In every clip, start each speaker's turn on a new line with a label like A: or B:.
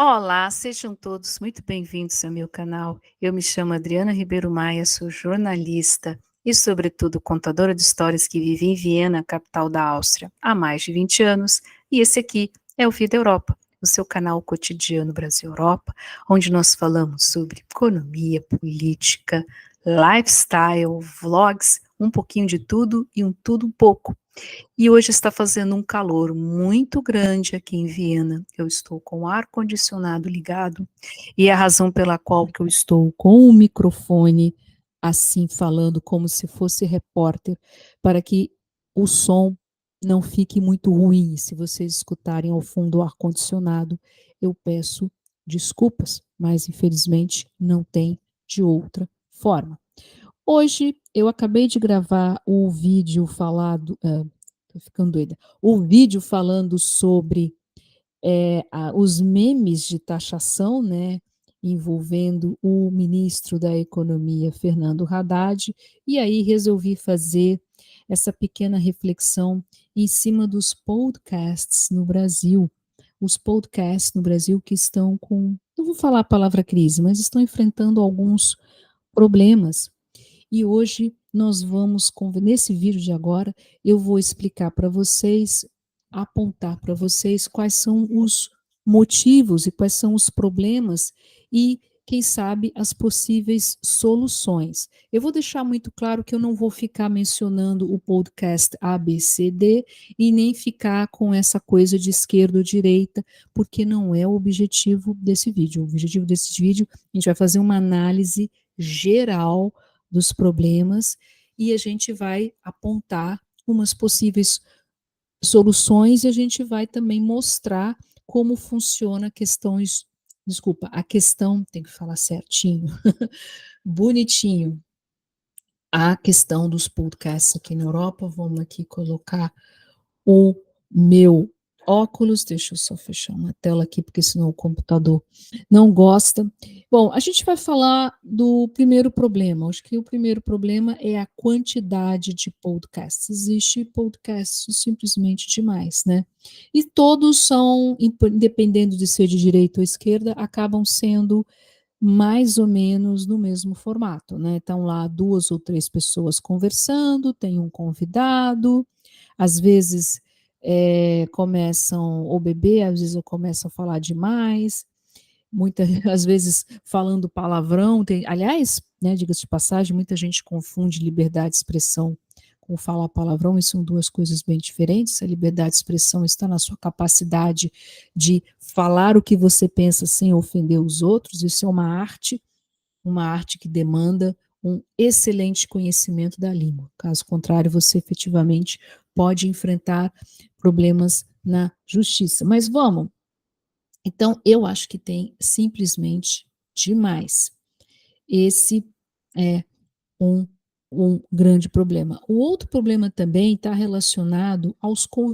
A: Olá, sejam todos muito bem-vindos ao meu canal. Eu me chamo Adriana Ribeiro Maia, sou jornalista e, sobretudo, contadora de histórias que vive em Viena, capital da Áustria, há mais de 20 anos. E esse aqui é o Vida Europa, o seu canal cotidiano Brasil-Europa, onde nós falamos sobre economia, política, lifestyle, vlogs, um pouquinho de tudo e um tudo um pouco. E hoje está fazendo um calor muito grande aqui em Viena. Eu estou com o ar-condicionado ligado e é a razão pela qual que eu estou com o microfone assim falando como se fosse repórter, para que o som não fique muito ruim. Se vocês escutarem ao fundo o ar-condicionado, eu peço desculpas, mas infelizmente não tem de outra forma. Hoje eu acabei de gravar o vídeo falado, tô ficando doida, o vídeo falando sobre os memes de taxação, né, envolvendo o ministro da Economia, Fernando Haddad, e aí resolvi fazer essa pequena reflexão em cima dos podcasts no Brasil. Os podcasts no Brasil que estão com, não vou falar a palavra crise, mas estão enfrentando alguns problemas. E hoje nós vamos, nesse vídeo de agora, eu vou explicar para vocês, apontar para vocês quais são os motivos e quais são os problemas e, quem sabe, as possíveis soluções. Eu vou deixar muito claro que eu não vou ficar mencionando o podcast ABCD e nem ficar com essa coisa de esquerda ou direita, porque não é o objetivo desse vídeo. O objetivo desse vídeo, a gente vai fazer uma análise geral dos problemas e a gente vai apontar umas possíveis soluções e a gente vai também mostrar como funciona questões, desculpa, a questão, tem que falar certinho, bonitinho, a questão dos podcasts aqui na Europa. Vamos aqui colocar o meu óculos, deixa eu só fechar uma tela aqui, porque senão o computador não gosta. Bom, a gente vai falar do primeiro problema. Acho que o primeiro problema é a quantidade de podcasts. Existe podcasts simplesmente demais, né? E todos são, independendo de ser de direita ou esquerda, acabam sendo mais ou menos no mesmo formato, né? Estão lá duas ou três pessoas conversando, tem um convidado, às vezes começam a beber, às vezes começam a falar demais, muitas às vezes falando palavrão. Aliás, né, diga-se de passagem, muita gente confunde liberdade de expressão com falar palavrão, e são duas coisas bem diferentes. A liberdade de expressão está na sua capacidade de falar o que você pensa sem ofender os outros. Isso é uma arte que demanda um excelente conhecimento da língua. Caso contrário, você efetivamente pode enfrentar problemas na justiça. Mas vamos. Então, eu acho que tem simplesmente demais. Esse é um, um grande problema. O outro problema também está relacionado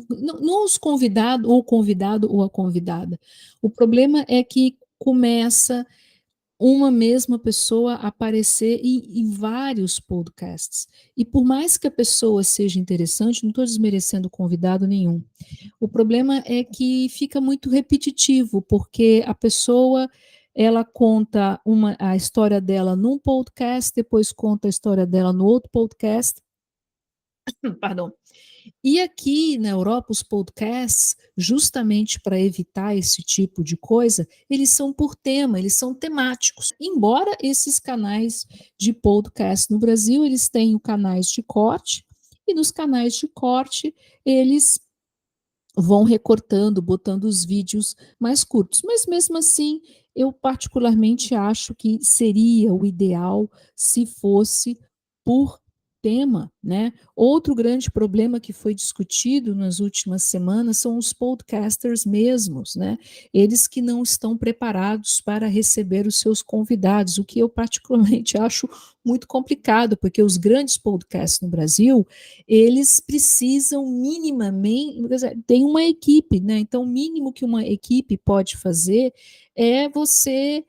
A: não aos convidados, ou convidado ou a convidada. O problema é que começa uma mesma pessoa aparecer em vários podcasts. E por mais que a pessoa seja interessante, não estou desmerecendo convidado nenhum. O problema é que fica muito repetitivo, porque a pessoa ela conta a história dela num podcast, depois conta a história dela no outro podcast, perdão. E aqui na Europa, os podcasts, justamente para evitar esse tipo de coisa, eles são por tema, eles são temáticos. Embora esses canais de podcast no Brasil, eles tenham canais de corte, e nos canais de corte, eles vão recortando, botando os vídeos mais curtos. Mas mesmo assim, eu particularmente acho que seria o ideal se fosse por tema, né? Outro grande problema que foi discutido nas últimas semanas são os podcasters mesmos, né? Eles que não estão preparados para receber os seus convidados, o que eu particularmente acho muito complicado, porque os grandes podcasts no Brasil, eles precisam minimamente, tem uma equipe, né? Então, o mínimo que uma equipe pode fazer é você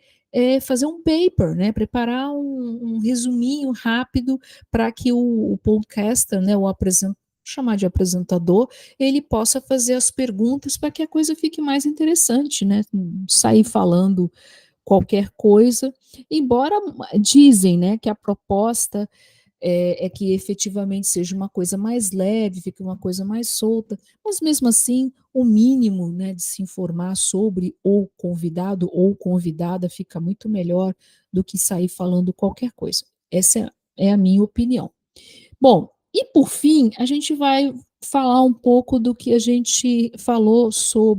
A: fazer um paper, né? Preparar um resuminho rápido para que o podcaster, né, o apresentador,
B: chamar de apresentador, ele possa fazer as perguntas para que a coisa fique mais interessante, né? Sair falando qualquer coisa, embora dizem, né, que a proposta é que efetivamente seja uma coisa mais leve, fique uma coisa mais solta, mas mesmo assim, o mínimo, né, de se informar sobre o convidado ou convidada fica muito melhor do que sair falando qualquer coisa. Essa é a minha opinião. Bom, e por fim, a gente vai falar um pouco do que a gente falou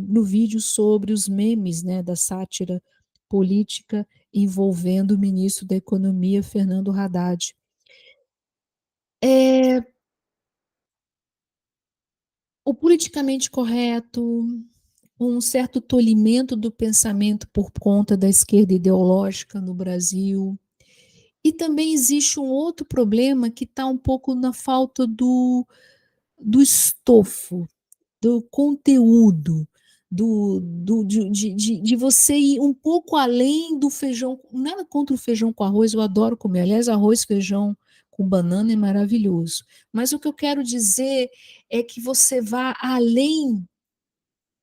B: no vídeo sobre os memes, né, da sátira política envolvendo o ministro da Economia, Fernando Haddad. O politicamente correto, um certo tolimento do pensamento por conta da esquerda ideológica no Brasil. E também existe um outro problema que está um pouco na falta do estofo, do conteúdo, de você ir um pouco além do feijão. Nada contra o feijão com arroz, eu adoro comer. Aliás, arroz, feijão com banana é maravilhoso. Mas o que eu quero dizer é que você vá além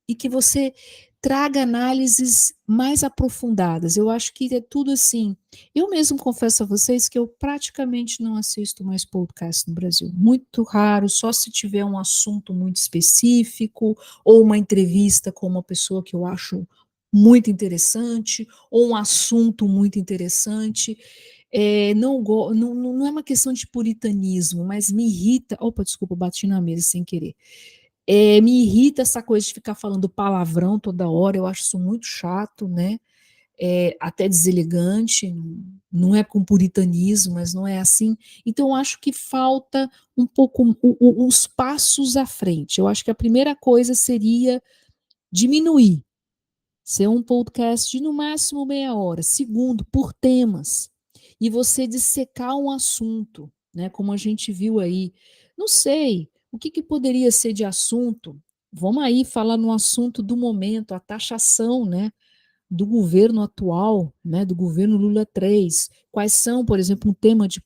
B: e que você traga análises mais aprofundadas. Eu acho que é tudo assim. Eu mesmo confesso a vocês que eu praticamente não assisto mais podcast no Brasil. Muito raro, só se tiver um assunto muito específico ou uma entrevista com uma pessoa que eu acho muito interessante ou um assunto muito interessante. Não é uma questão de puritanismo, mas me irrita. Opa, desculpa, bati na mesa sem querer. Me irrita essa coisa de ficar falando palavrão toda hora, eu acho isso muito chato, né? Até deselegante, não é com puritanismo, mas não é assim. Então, eu acho que falta um pouco uns passos à frente. Eu acho que a primeira coisa seria diminuir, ser um podcast de no máximo meia hora. Segundo, por temas. E você dissecar um assunto, né? Como a gente viu aí. Não sei, o que poderia ser de assunto? Vamos aí falar no assunto do momento, a taxação, né? Do governo atual, né, do governo Lula 3. Quais são, por exemplo, um tema de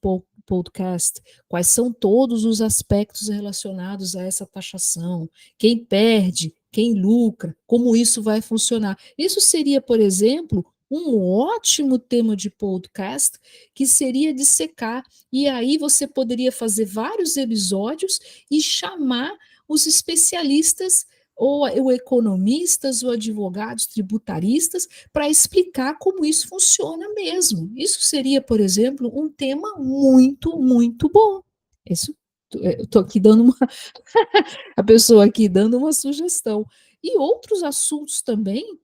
B: podcast? Quais são todos os aspectos relacionados a essa taxação? Quem perde? Quem lucra? Como isso vai funcionar? Isso seria, por exemplo, um ótimo tema de podcast que seria dissecar. E aí você poderia fazer vários episódios e chamar os especialistas ou economistas ou advogados tributaristas para explicar como isso funciona mesmo. Isso seria, por exemplo, um tema muito, muito bom. Isso, eu estou aqui dando uma. A pessoa aqui dando uma sugestão. E outros assuntos também,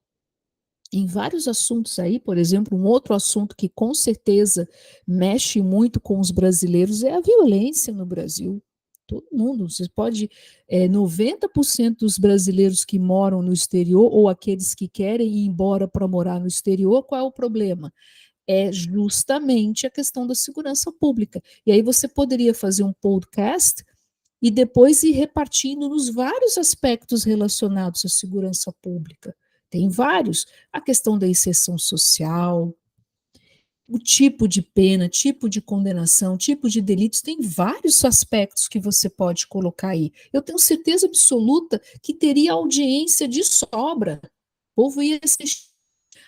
B: em vários assuntos aí, por exemplo, um outro assunto que com certeza mexe muito com os brasileiros é a violência no Brasil. Todo mundo, você pode, 90% dos brasileiros que moram no exterior ou aqueles que querem ir embora para morar no exterior, qual é o problema? É justamente a questão da segurança pública. E aí você poderia fazer um podcast e depois ir repartindo nos vários aspectos relacionados à segurança pública. Tem vários. A questão da inserção social, o tipo de pena, tipo de condenação, tipo de delitos, tem vários aspectos que você pode colocar aí. Eu tenho certeza absoluta que teria audiência de sobra. O povo ia assistir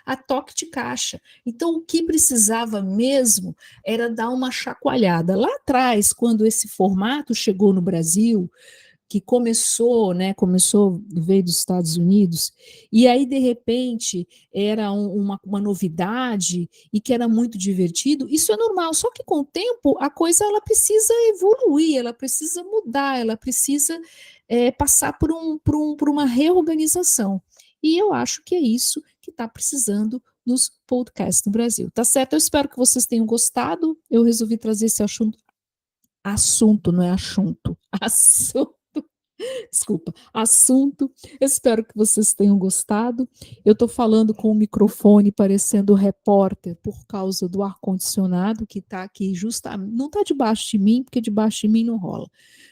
B: a toque de caixa. Então, o que precisava mesmo era dar uma chacoalhada. Lá atrás, quando esse formato chegou no Brasil, que começou, né, veio dos Estados Unidos, e aí, de repente, era uma novidade e que era muito divertido, isso é normal, só que com o tempo a coisa ela precisa evoluir, ela precisa mudar, ela precisa passar por uma reorganização. E eu acho que é isso que está precisando nos podcasts no Brasil. Tá certo? Eu espero que vocês tenham gostado. Eu resolvi trazer esse assunto, não é assunto, assunto. Desculpa, assunto. Espero que vocês tenham gostado. Eu estou falando com o microfone parecendo repórter por causa do ar-condicionado que está aqui justamente. Não está debaixo de mim, porque debaixo de mim não rola.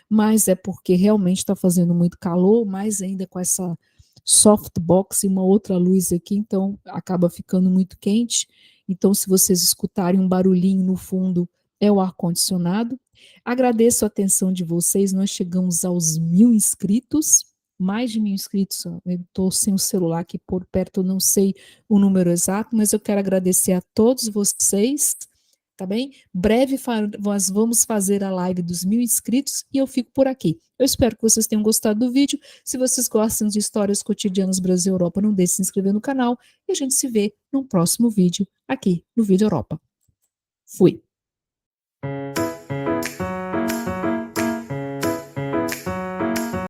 B: Mas é porque realmente está fazendo muito calor, mais ainda com essa softbox e uma outra luz aqui, então acaba ficando muito quente. Então, se vocês escutarem um barulhinho no fundo, é o ar-condicionado. Agradeço a atenção de vocês, nós chegamos aos 1.000 inscritos, mais de 1.000 inscritos, eu estou sem o celular aqui por perto, eu não sei o número exato, mas eu quero agradecer a todos vocês, tá bem? Breve nós vamos fazer a live dos 1.000 inscritos e eu fico por aqui. Eu espero que vocês tenham gostado do vídeo. Se vocês gostam de histórias cotidianas Brasil e Europa, não deixe de se inscrever no canal e a gente se vê no próximo vídeo aqui no Vídeo Europa. Fui!